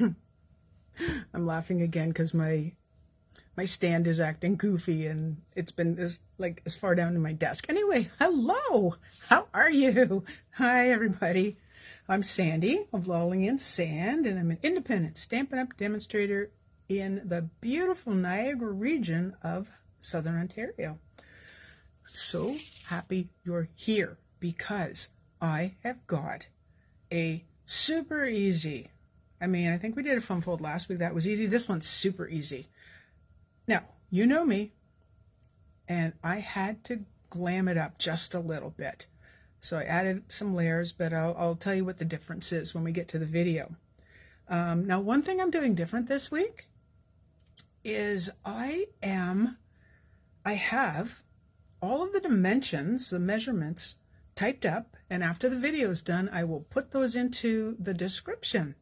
I'm laughing again because my stand is acting goofy and it's been as far down to my desk. Anyway, hello. How are you? Hi everybody. I'm Sandy of Lolling in Sand, and I'm an independent Stampin' Up! Demonstrator in the beautiful Niagara region of Southern Ontario. So happy you're here because I have got a super easy, I think we did a fun fold last week. That was easy. This one's super easy. Now, you know me, and I had to glam it up just a little bit. So I added some layers, but I'll tell you what the difference is when we get to the video. Now, one thing I'm doing different this week is I have all of the dimensions, the measurements, typed up, and after the video is done, I will put those into the description.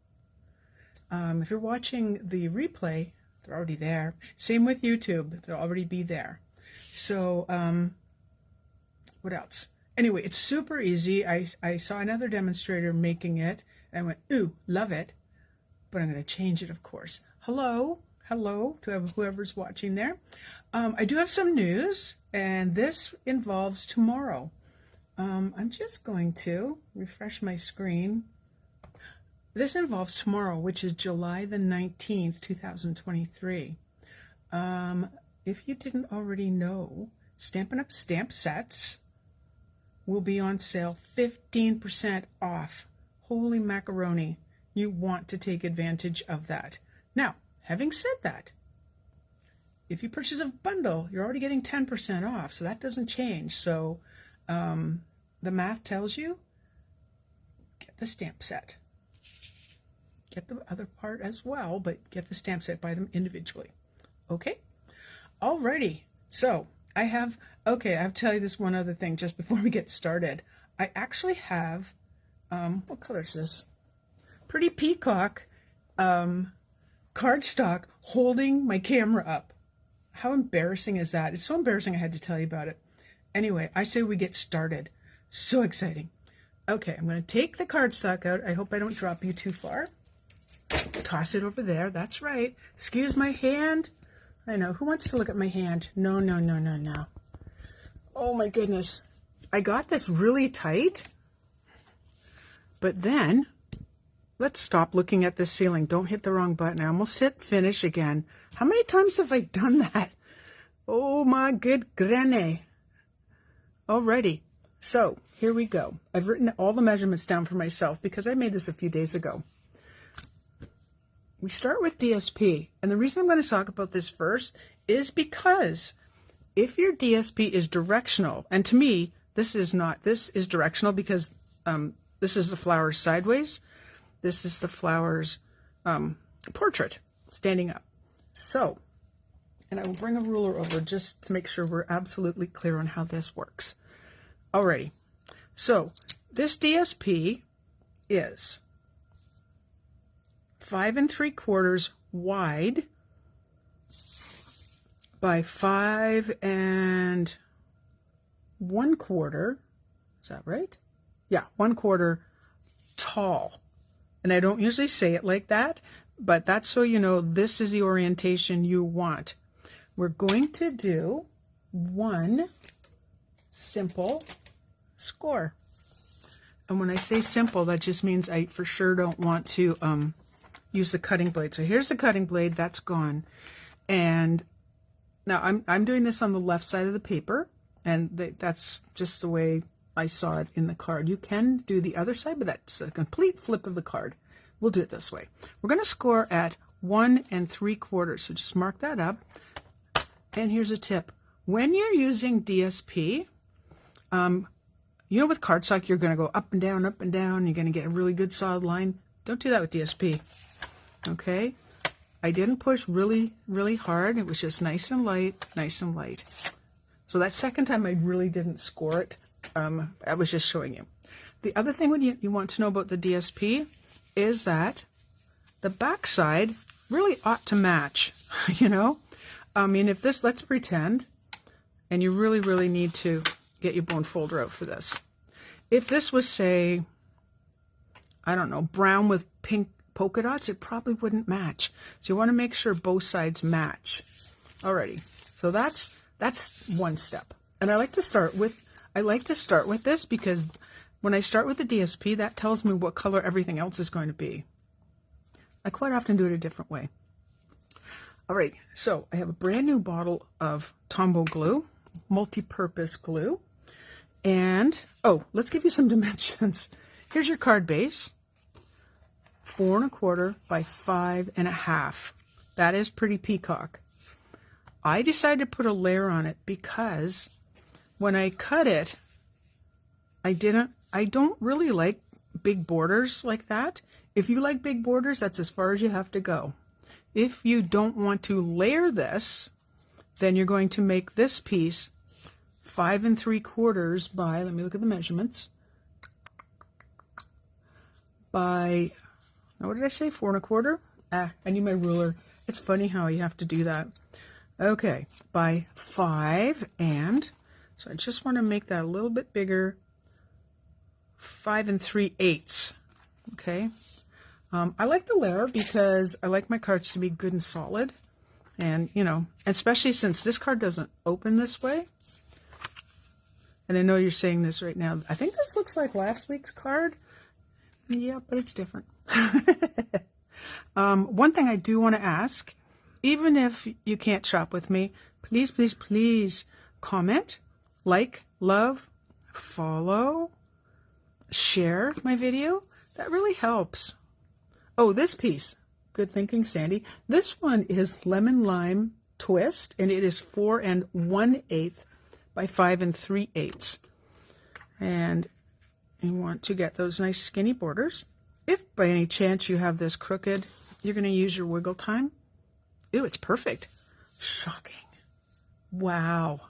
If you're watching the replay, they're already there. Same with YouTube, they'll already be there. So, what else? Anyway, it's super easy. I saw another demonstrator making it, and I went, ooh, love it. But I'm going to change it, of course. Hello to whoever's watching there. I do have some news, and this involves tomorrow. I'm just going to refresh my screen. This involves tomorrow, which is July the 19th, 2023. If you didn't already know, Stampin' Up! Stamp sets will be on sale 15% off. Holy macaroni. You want to take advantage of that. Now, having said that, if you purchase a bundle, you're already getting 10% off, so that doesn't change. So the math tells you, get the stamp set. Get the other part as well, but get the stamp set, buy them individually. Okay? Alrighty. So I have to tell you this one other thing just before we get started. I actually have, what color is this? Pretty Peacock cardstock holding my camera up. How embarrassing is that? It's so embarrassing I had to tell you about it. Anyway, I say we get started. So exciting. Okay, I'm going to take the cardstock out. I hope I don't drop you too far. Toss it over there. That's right. Excuse my hand. I know. Who wants to look at my hand? No. Oh my goodness. I got this really tight. But then, let's stop looking at the ceiling. Don't hit the wrong button. I almost hit finish again. How many times have I done that? Oh my good granny. Alrighty. So, here we go. I've written all the measurements down for myself because I made this a few days ago. We start with DSP, and the reason I'm going to talk about this first is because if your DSP is directional, and to me, this is directional because this is the flower's sideways, this is the flower's portrait, standing up. So, and I will bring a ruler over just to make sure we're absolutely clear on how this works. Alrighty, so this DSP is 5 3/4 wide by 5 1/4. Is that right? Yeah, 1/4 tall. And I don't usually say it like that, but that's so you know this is the orientation you want. We're going to do one simple score. And when I say simple, that just means I for sure don't want to use the cutting blade. So here's the cutting blade, that's gone. And now I'm doing this on the left side of the paper, and that's just the way I saw it in the card. You can do the other side, but that's a complete flip of the card. We'll do it this way. We're going to score at 1 3/4, so just mark that up. And here's a tip. When you're using DSP, you know with cardstock you're going to go up and down, you're going to get a really good solid line. Don't do that with DSP. Okay, I didn't push really, really hard. It was just nice and light, nice and light. So that second time I really didn't score it. I was just showing you. The other thing you want to know about the DSP is that the back side really ought to match, you know? I mean, if this, let's pretend, and you really, really need to get your bone folder out for this. If this was, say, I don't know, brown with pink polka dots, it probably wouldn't match. So you want to make sure both sides match. Alrighty, so that's one step. And I like to start with this because when I start with the DSP, that tells me what color everything else is going to be. I quite often do it a different way. All right, so I have a brand new bottle of Tombow glue, multi-purpose glue. And, oh, let's give you some dimensions. Here's your card base, 4 1/4 by 5 1/2. That is pretty Peacock. I decided to put a layer on it because when I cut it, I don't really like big borders like that. If you like big borders, that's as far as you have to go. If you don't want to layer this, then you're going to make this piece 5 3/4 by, let me look at the measurements, by, what did I say, 4 1/4? I need my ruler. It's funny how you have to do that. Okay, by 5, and so I just want to make that a little bit bigger, 5 3/8. Okay. I like the layer because I like my cards to be good and solid. And, you know, especially since this card doesn't open this way. And I know you're saying this right now. I think this looks like last week's card. Yeah, but it's different. One thing I do want to ask, even if you can't shop with me, please, please, please comment, like, love, follow, share my video. That really helps. Oh, this piece. Good thinking, Sandy. This one is Lemon Lime Twist, and it is 4 1/8 by 5 3/8. And you want to get those nice skinny borders. If by any chance you have this crooked, you're going to use your wiggle time. Ew, it's perfect. Shocking. Wow.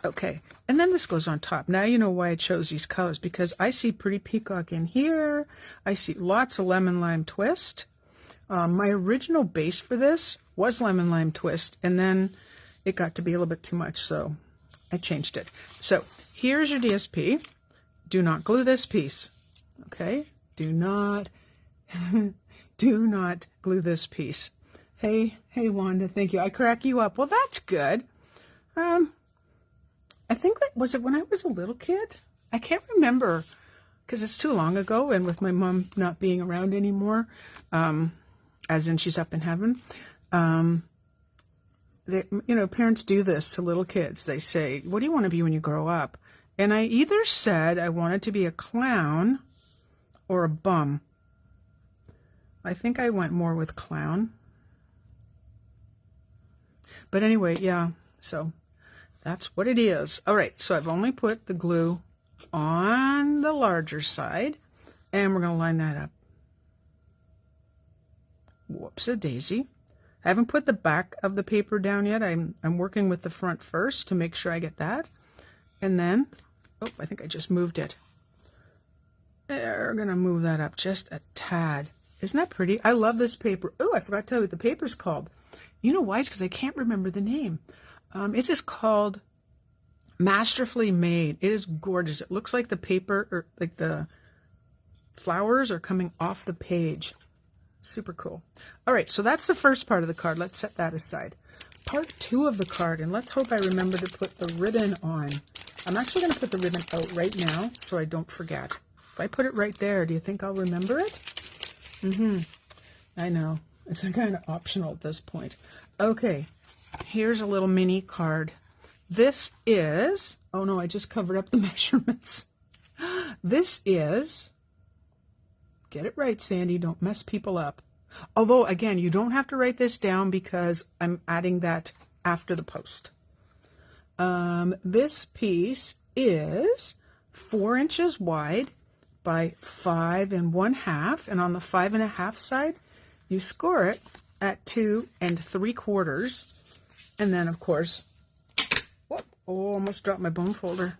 Okay, and then this goes on top. Now you know why I chose these colors, because I see pretty Peacock in here. I see lots of Lemon Lime Twist. My original base for this was Lemon Lime Twist, and then it got to be a little bit too much, so I changed it. So here's your DSP. Do not glue this piece. Okay? Do not glue this piece. Hey, Wanda, thank you. I crack you up. Well, that's good. I think that was it when I was a little kid. I can't remember because it's too long ago, and with my mom not being around anymore, as in she's up in heaven. Parents do this to little kids. They say, "What do you want to be when you grow up?" And I either said I wanted to be a clown or a bum. I think I went more with clown. But anyway, yeah, so that's what it is. All right, so I've only put the glue on the larger side, and we're going to line that up. Whoops-a-daisy. I haven't put the back of the paper down yet. I'm working with the front first to make sure I get that. And then, oh, I think I just moved it. We're going to move that up just a tad. Isn't that pretty? I love this paper. Oh, I forgot to tell you what the paper's called. You know why? It's because I can't remember the name. It is called Masterfully Made. It is gorgeous. It looks like the paper, or like the flowers are coming off the page. Super cool. All right, so that's the first part of the card. Let's set that aside. Part 2 of the card, and let's hope I remember to put the ribbon on. I'm actually going to put the ribbon out right now so I don't forget. If I put it right there, do you think I'll remember it? I know. It's kind of optional at this point. Okay, here's a little mini card. This is, oh no, I just covered up the measurements. This is, get it right, Sandy, don't mess people up. Although, again, you don't have to write this down because I'm adding that after the post. This piece is 4 inches wide by 5 1/2, and on the 5 1/2 side, you score it at 2 3/4, and then, of course, whoop, oh, almost dropped my bone folder.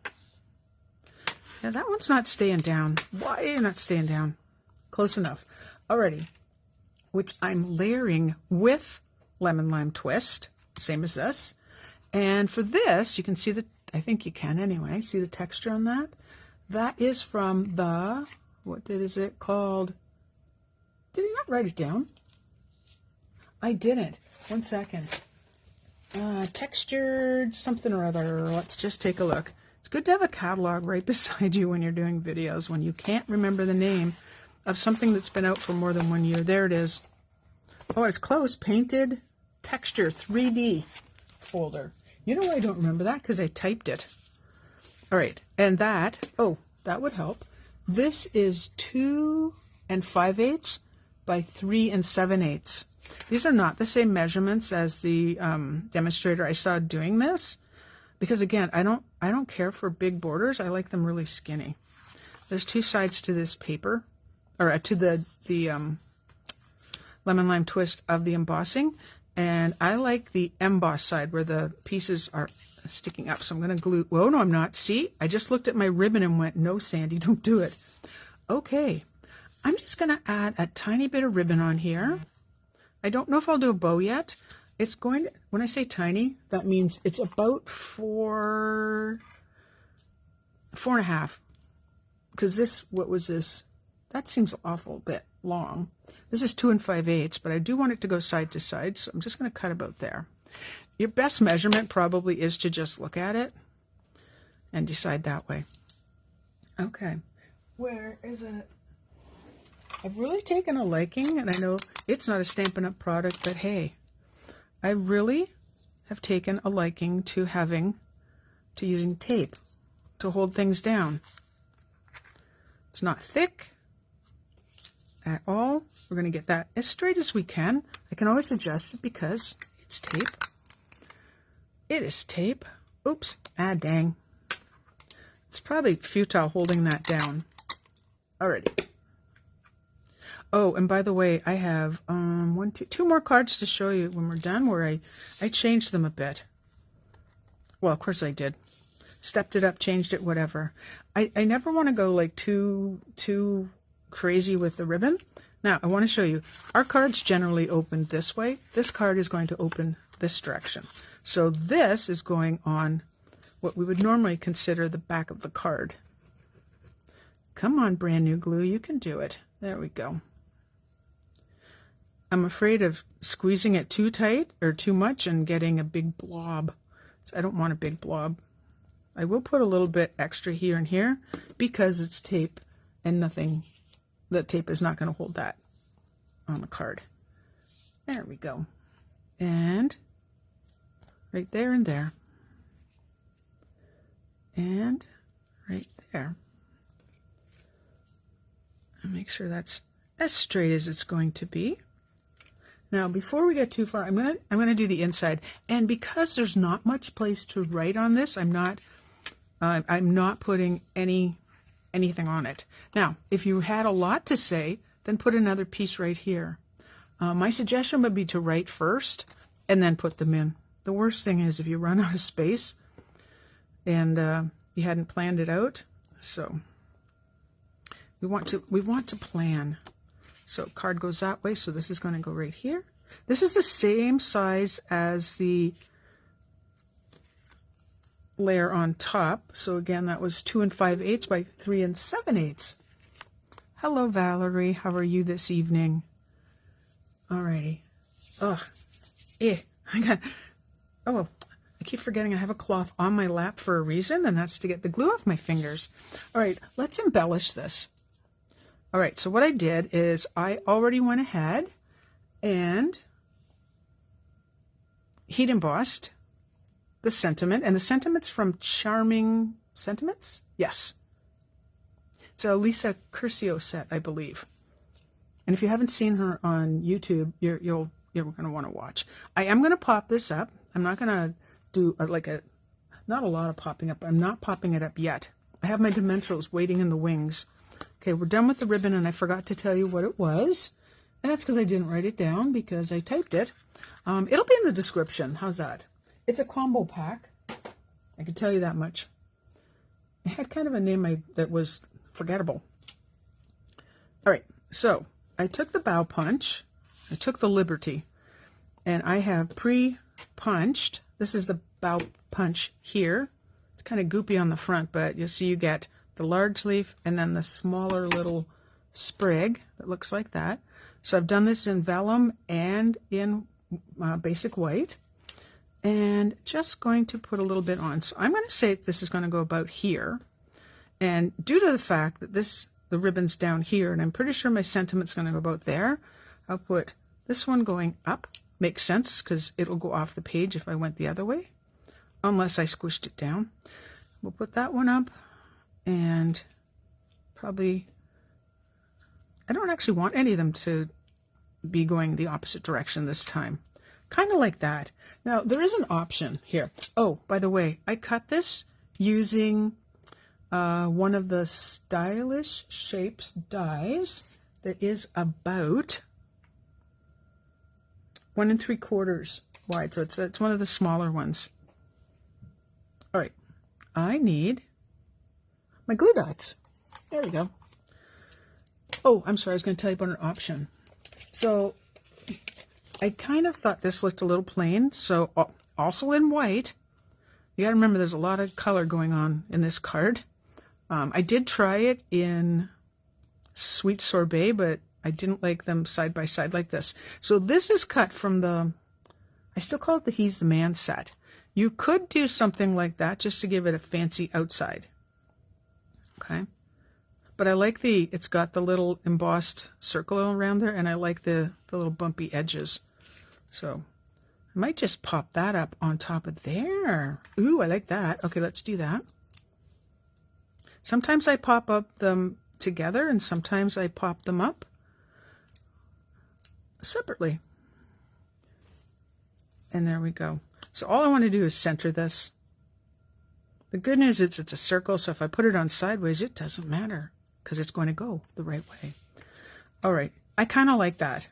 Yeah, that one's not staying down. Why are you not staying down? Close enough. Alrighty, which I'm layering with Lemon Lime Twist, same as this. And for this, you can see the, I think you can anyway, see the texture on that? That is from the, what is it called? not write it down. I didn't. 1 second. Textured something or other. Let's just take a look. It's good to have a catalog right beside you when you're doing videos, when you can't remember the name of something that's been out for more than 1 year. There it is. Oh, it's close. Painted Texture 3D folder. You know why I don't remember that? Because I typed it. All right. And that, oh, that would help. This is 2 5/8 by 3 7/8. These are not the same measurements as the demonstrator I saw doing this, because again, I don't care for big borders. I like them really skinny. There's 2 sides to this paper, or to the lemon lime twist of the embossing, and I like the embossed side where the pieces are sticking up. So I'm going to glue. Whoa, no, I'm not. See, I just looked at my ribbon and went, no, Sandy, don't do it. Okay, I'm just going to add a tiny bit of ribbon on here. I don't know if I'll do a bow yet. It's going to, when I say tiny, that means it's about 4.5. Because this, what was this? That seems an awful bit long. This is 2 5/8, but I do want it to go side to side, so I'm just going to cut about there. Your best measurement probably is to just look at it and decide that way. Okay, where is it? I've really taken a liking, and I know it's not a Stampin' Up! Product, but hey, I really have taken a liking to using tape to hold things down. It's not thick at all. We're going to get that as straight as we can. I can always adjust it because it's tape. It is tape. Oops. Ah, dang. It's probably futile holding that down. Alrighty. Oh, and by the way, I have two more cards to show you when we're done, where I changed them a bit. Well, of course I did. Stepped it up, changed it, whatever. I never want to go like too crazy with the ribbon. Now, I want to show you. Our cards generally open this way. This card is going to open this direction. So this is going on what we would normally consider the back of the card. Come on, brand new glue. You can do it. There we go. I'm afraid of squeezing it too tight or too much and getting a big blob. So I don't want a big blob. I will put a little bit extra here and here because it's tape and nothing. The tape is not going to hold that on the card. There we go. And right there and there. And right there. And make sure that's as straight as it's going to be. Now, before we get too far, I'm gonna do the inside, and because there's not much place to write on this, I'm not putting anything on it. Now, if you had a lot to say, then put another piece right here. My suggestion would be to write first and then put them in. The worst thing is if you run out of space and you hadn't planned it out. So we want to plan. So card goes that way, so this is going to go right here. This is the same size as the layer on top. So again, that was 2 5/8 by 3 7/8. Hello, Valerie. How are you this evening? Alrighty. I keep forgetting I have a cloth on my lap for a reason, and that's to get the glue off my fingers. All right, let's embellish this. All right, so what I did is I already went ahead and heat embossed the sentiment, and the sentiment's from Charming Sentiments? Yes. It's a Lisa Curcio set, I believe. And if you haven't seen her on YouTube, you're going to want to watch. I am going to pop this up. I'm not going to do not a lot of popping up. I'm not popping it up yet. I have my dimensionals waiting in the wings. Okay, we're done with the ribbon, and I forgot to tell you what it was. And that's because I didn't write it down because I typed it. It'll be in the description. How's that? It's a combo pack. I can tell you that much. It had kind of a name that was forgettable. All right, so I took the bow punch. I took the Liberty, and I have pre-punched. This is the bow punch here. It's kind of goopy on the front, but you'll see you get the large leaf and then the smaller little sprig that looks like that. So I've done this in vellum and in basic white, and just going to put a little bit on. So I'm going to say this is going to go about here, and due to the fact that the ribbon's down here, and I'm pretty sure my sentiment's going to go about there, I'll put this one going up. Makes sense because it'll go off the page if I went the other way, unless I squished it down. We'll put that one up, and probably, I don't actually want any of them to be going the opposite direction this time. Kind of like that. Now, there is an option here. Oh, by the way, I cut this using one of the Stylish Shapes dies that is about 1 3/4 wide. So it's one of the smaller ones. All right, I need my glue dots. There we go. Oh, I'm sorry, I was going to tell you about an option. So I kind of thought this looked a little plain, so also in white. You got to remember there's a lot of color going on in this card. I did try it in Sweet Sorbet, but I didn't like them side by side like this. So this is cut from the, I still call it the He's the Man set. You could do something like that just to give it a fancy outside. Okay. But I like it's got the little embossed circle around there, and I like the little bumpy edges. So I might just pop that up on top of there. Ooh, I like that. Okay, let's do that. Sometimes I pop up them together, and sometimes I pop them up separately. And there we go. So all I want to do is center this. The good news is it's a circle, so if I put it on sideways, it doesn't matter because it's going to go the right way. All right, I kind of like that.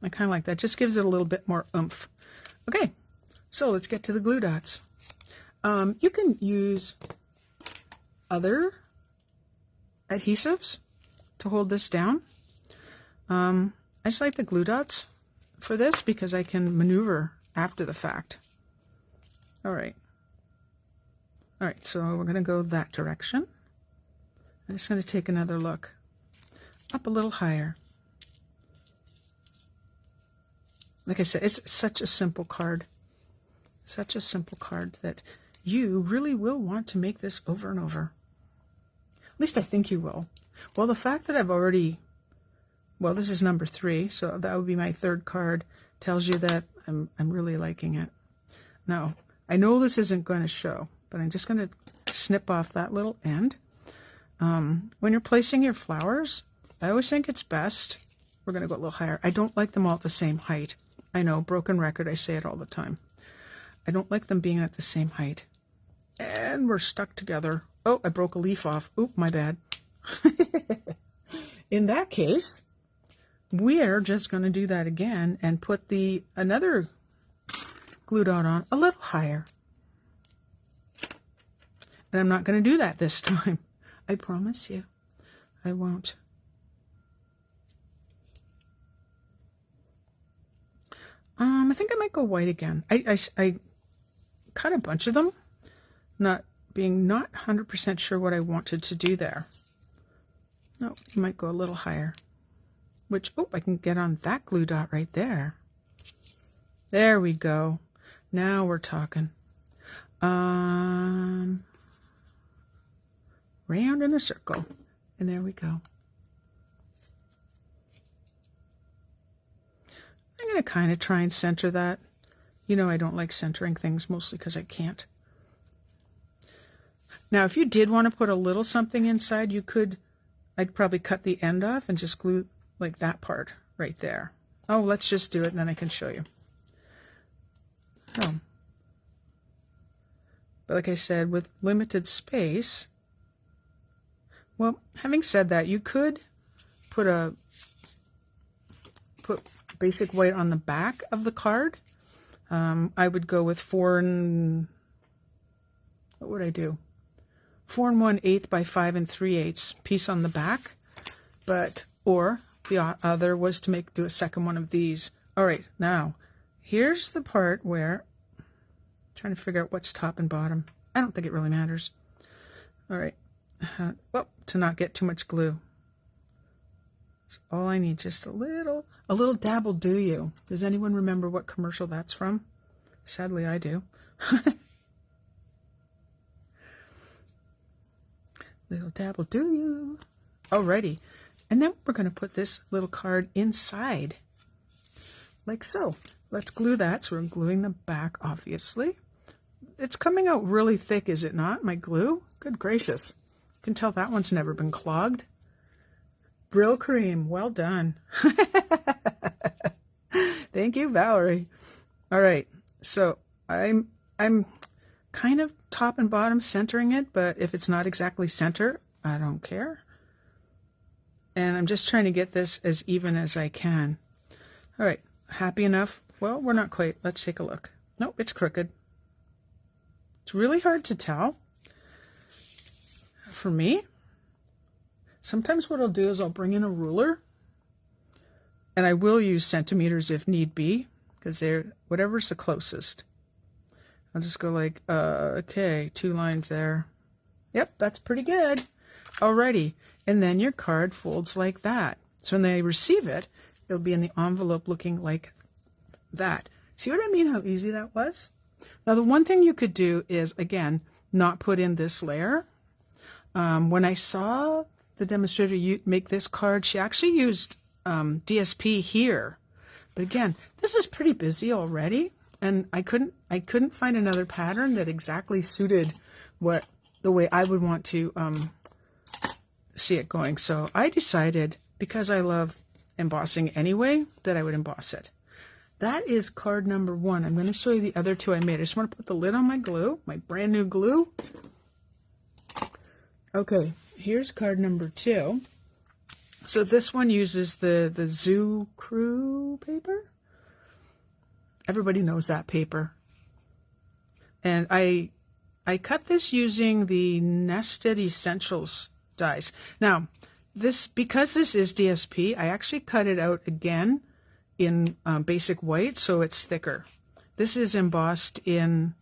I kind of like that. Just gives it a little bit more oomph. Okay, so let's get to the glue dots. You can use other adhesives to hold this down. I just like the glue dots for this because I can maneuver after the fact. All right. All right, so we're going to go that direction. I'm just going to take another look. Up a little higher. Like I said, it's such a simple card. Such a simple card that you really will want to make this over and over. At least I think you will. Well, the fact that I've already, well, this is number 3, so that would be my 3rd card, tells you that I'm really liking it. Now, I know this isn't going to show, but I'm just going to snip off that little end. When you're placing your flowers, I always think it's best, we're going to go a little higher. I don't like them all at the same height. I know, broken record, I say it all the time. I don't like them being at the same height. And we're stuck together. Oh, I broke a leaf off. Oop, my bad. In that case, we're just going to do that again and put another glue dot on a little higher. And I'm not going to do that this time. I promise you, I won't. I think I might go white again. I cut a bunch of them, not 100% sure what I wanted to do there. No, you might go a little higher. Which, oh, I can get on that glue dot right there. There we go. Now we're talking. Round in a circle. And there we go. I'm going to kind of try and center that. You know I don't like centering things, mostly because I can't. Now, if you did want to put a little something inside, you could, I'd probably cut the end off and just glue like that part right there. Oh, let's just do it and then I can show you. Oh. But like I said, with limited space, well, having said that, you could put basic white on the back of the card. I would go with 4 what would I do? 4 1/8 by 5 3/8 piece on the back, or the other was to do a second one of these. All right, now here's the part where I'm trying to figure out what's top and bottom. I don't think it really matters. All right, well, to not get too much glue. That's all I need, just a little dab will do you. Does anyone remember what commercial that's from? Sadly, I do. Little dab will do you. Alrighty. And then we're going to put this little card inside, like so. Let's glue that. So we're gluing the back, obviously. It's coming out really thick, is it not, my glue? Good gracious. You can tell that one's never been clogged. Brill cream, well done. Thank you, Valerie. All right, so I'm kind of top and bottom centering it, but if it's not exactly center, I don't care. And I'm just trying to get this as even as I can. All right, happy enough? Well, we're not quite. Let's take a look. Nope, it's crooked. It's really hard to tell. For me, sometimes what I'll do is I'll bring in a ruler, and I will use centimeters if need be, because they're whatever's the closest. I'll just go like, okay, 2 lines there. Yep, that's pretty good. Alrighty. And then your card folds like that. So when they receive it, it'll be in the envelope looking like that. See what I mean, how easy that was? Now, the one thing you could do is, again, not put in this layer. When I saw the demonstrator make this card, she actually used DSP here. But again, this is pretty busy already, and I couldn't find another pattern that exactly suited the way I would want to see it going. So I decided, because I love embossing anyway, that I would emboss it. That is card number 1. I'm going to show you the other 2 I made. I just want to put the lid on my glue, my brand new glue. Okay, here's card number 2. So this one uses the Zoo Crew paper. Everybody knows that paper. And I cut this using the Nested Essentials dies. Now, because this is DSP, I actually cut it out again in basic white, so it's thicker. This is embossed in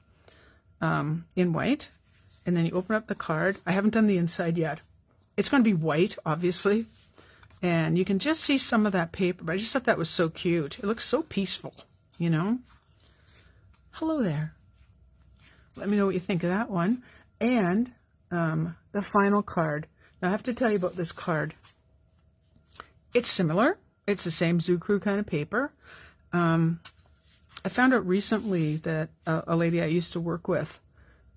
white, and then you open up the card. I haven't done the inside yet. It's going to be white, obviously, and you can just see some of that paper, but I just thought that was so cute. It looks so peaceful, you know? Hello there. Let me know what you think of that one. And the final card. Now, I have to tell you about this card. It's similar. It's the same Zoo Crew kind of paper. I found out recently that a lady I used to work with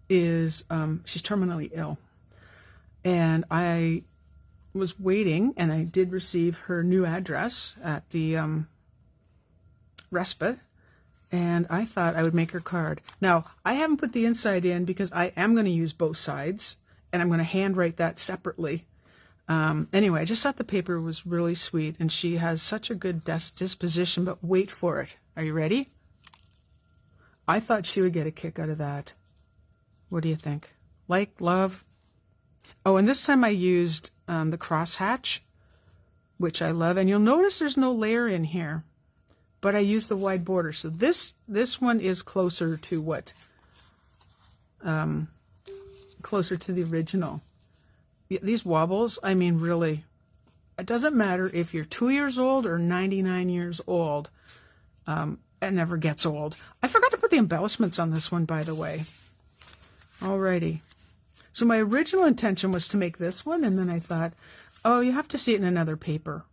she's terminally ill. And I was waiting, and I did receive her new address at the respite, and I thought I would make her card. Now, I haven't put the inside in because I am going to use both sides, and I'm going to handwrite that separately. Anyway, I just thought the paper was really sweet, and she has such a good disposition, but wait for it. Are you ready? I thought she would get a kick out of that. What do you think? Like, love? Oh, and this time I used the crosshatch, which I love, and you'll notice there's no layer in here, but I used the wide border. So this one is closer to what? Closer to the original. These wobbles, I mean, really, it doesn't matter if you're 2 years old or 99 years old. It never gets old. I forgot to put the embellishments on this one, by the way. Alrighty. So my original intention was to make this one, and then I thought, oh, you have to see it in another paper.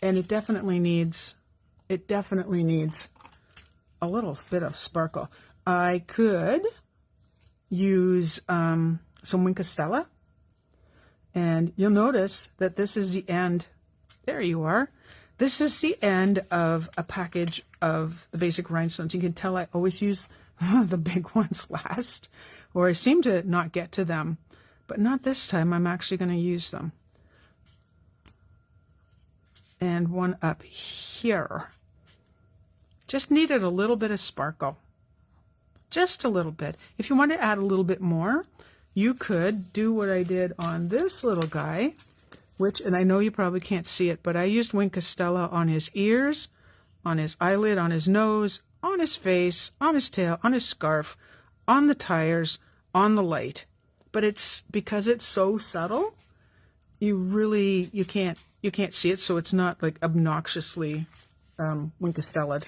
And it definitely needs a little bit of sparkle. I could use some Wink Stella. And you'll notice that this is the end. There you are. This is the end of a package of the basic rhinestones. You can tell I always use the big ones last, or I seem to not get to them. But not this time. I'm actually going to use them. And one up here. Just needed a little bit of sparkle. Just a little bit. If you want to add a little bit more, you could do what I did on this little guy, and I know you probably can't see it, but I used Wink Stella on his ears, on his eyelid, on his nose, on his face, on his tail, on his scarf, on the tires, on the light. But because it's so subtle, you can't you can't see it, so it's not like obnoxiously Wink-a-Stella'd.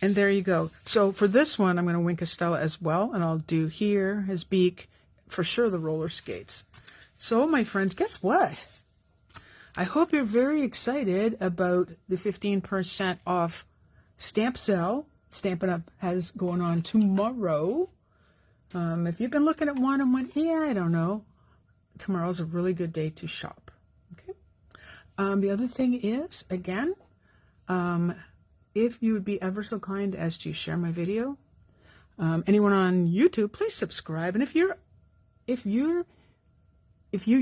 And there you go. So for this one, I'm going to Wink-a-Stella as well, and I'll do here his beak, for sure the roller skates. So my friends, guess what? I hope you're very excited about the 15% off stamp sale Stampin' Up! Has going on tomorrow. If you've been looking at one and went, yeah, I don't know, tomorrow's a really good day to shop. Okay. The other thing is, again, if you would be ever so kind as to share my video, anyone on YouTube, please subscribe. And if you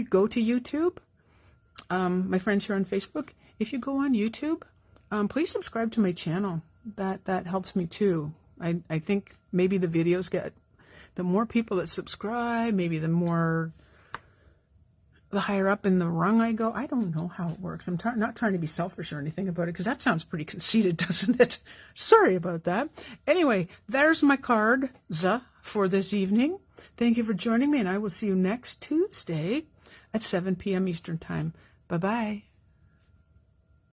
go to YouTube, my friends here on Facebook, if you go on YouTube, please subscribe to my channel. That helps me too. I think maybe the videos get, the more people that subscribe, maybe the higher up in the rung I go. I don't know how it works. I'm not trying to be selfish or anything about it, because that sounds pretty conceited, doesn't it? Sorry about that. Anyway, there's my cards for this evening. Thank you for joining me, and I will see you next Tuesday at 7 p.m. Eastern Time. Bye-bye.